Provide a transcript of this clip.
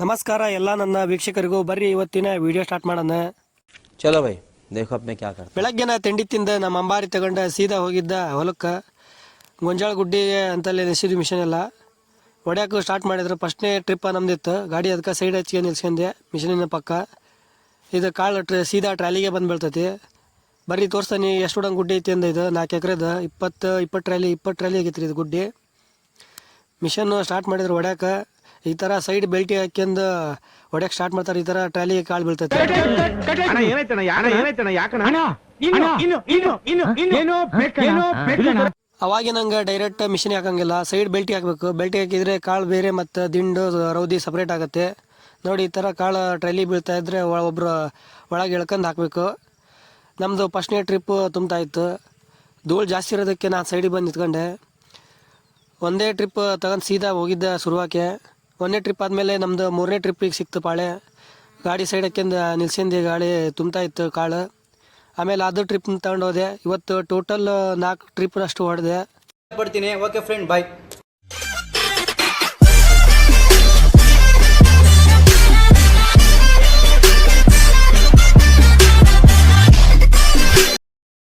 ನಮಸ್ಕಾರ ಎಲ್ಲ ನನ್ನ ವೀಕ್ಷಕರಿಗೂ. ಬರ್ರಿ ಇವತ್ತಿನ ವಿಡಿಯೋ ಸ್ಟಾರ್ಟ್ ಮಾಡೋಣ. ಚಲೋ ಭೈ ದೇಖೋ ಅಪ್ನೆ ಕ್ಯಾ ಕರ್ತಾ. ಬೆಳಗ್ಗೆನ ತಿಂಡಿ ತಿಂದ ನಮ್ಮ ಅಂಬಾರಿ ತಗೊಂಡ ಸೀದಾ ಹೋಗಿದ್ದ ಹೊಲಕ್ಕೆ. ಗೊಂಜಾಳ ಗುಡ್ಡಿಗೆ ಅಂತಲೇ ನಿಲ್ಸಿದ್ವಿ ಮಿಷನ್ ಎಲ್ಲ. ಹೊಡ್ಯಾಕು ಸ್ಟಾರ್ಟ್ ಮಾಡಿದ್ರು. ಫಸ್ಟ್ನೇ ಟ್ರಿಪ್ ನಮ್ದಿತ್ತು ಗಾಡಿ, ಅದಕ್ಕೆ ಸೈಡ್ ಹಚ್ಚಿಗೆ ನಿಲ್ಸ್ಕೊಂಡೆ ಮಿಷನಿನ ಪಕ್ಕ. ಇದು ಕಾಳು ಸೀದಾ ಟ್ರಾಲಿಗೆ ಬಂದು ಬೀಳ್ತೈತಿ. ಬರ್ರಿ ತೋರಿಸ್ತಾನೆ ಎಷ್ಟು ಹುಡಂಗೆ ಗುಡ್ಡಿ ಐತಿ ಅಂದ. ಇದು 4 ಎಕರೆದು 20 ಟ್ರಾಲಿ ಆಗೈತ್ರಿ ಇದು ಗುಡ್ಡಿ. ಮಿಷನ್ ಸ್ಟಾರ್ಟ್ ಮಾಡಿದ್ರು ಹೊಡ್ಯಾಕ. ಈ ಥರ ಸೈಡ್ ಬೆಲ್ಟಿ ಹಾಕ್ಯಂದು ಹೊಡ್ಯಕ್ಕೆ ಸ್ಟಾರ್ಟ್ ಮಾಡ್ತಾರೆ. ಈ ಥರ ಟ್ರಾಲಿಗೆ ಕಾಳು ಬೀಳ್ತೈತೆ. ಅವಾಗಿ ನಂಗೆ ಡೈರೆಕ್ಟ್ ಮಿಷಿನ್ ಹಾಕಂಗಿಲ್ಲ, ಸೈಡ್ ಬೆಲ್ಟಿ ಹಾಕಬೇಕು. ಬೆಲ್ಟಿ ಹಾಕಿದರೆ ಕಾಳು ಬೇರೆ ಮತ್ತು ದಿಂಡು ರೌದಿ ಸಪ್ರೇಟ್ ಆಗುತ್ತೆ. ನೋಡಿ ಈ ಥರ ಕಾಳು ಟ್ರಾಲಿ ಬೀಳ್ತಾ ಇದ್ರೆ ಒಬ್ಬರು ಒಳಗೆ ಎಳ್ಕೊಂಡು ಹಾಕಬೇಕು. ನಮ್ಮದು ಫಸ್ಟ್ನೇ ಟ್ರಿಪ್ಪು ತುಂಬ್ತಾ ಇತ್ತು. ಧೂಳು ಜಾಸ್ತಿ ಇರೋದಕ್ಕೆ ನಾನು ಸೈಡಿಗೆ ಬಂದು ನಿಂತ್ಕೊಂಡೆ. ಒಂದೇ ಟ್ರಿಪ್ ತಗೊಂಡು ಸೀದಾ ಹೋಗಿದ್ದೆ ಶುರುವಾಕೆ. ಒಂದನೇ ಟ್ರಿಪ್ ಆದಮೇಲೆ ನಮ್ಮದು 3ನೇ ಟ್ರಿಪ್ಪಿಗೆ ಸಿಕ್ತು ಪಾಳೆ. ಗಾಡಿ ಸೈಡ್ ಹಾಕ್ಯಂದು ನಿಲ್ಸಿಂದು ಗಾಡಿ ತುಂಬ್ತಾ ಇತ್ತು ಕಾಳು. ಆಮೇಲೆ ಅದು ಟ್ರಿಪ್ ತಗೊಂಡು ಹೋದೆ. ಇವತ್ತು ಟೋಟಲ್ 4 ಟ್ರಿಪ್ನಷ್ಟು ಹೊಡೆದೆ. ಪಡ್ತೀನಿ. ಓಕೆ ಫ್ರೆಂಡ್, ಬಾಯ್.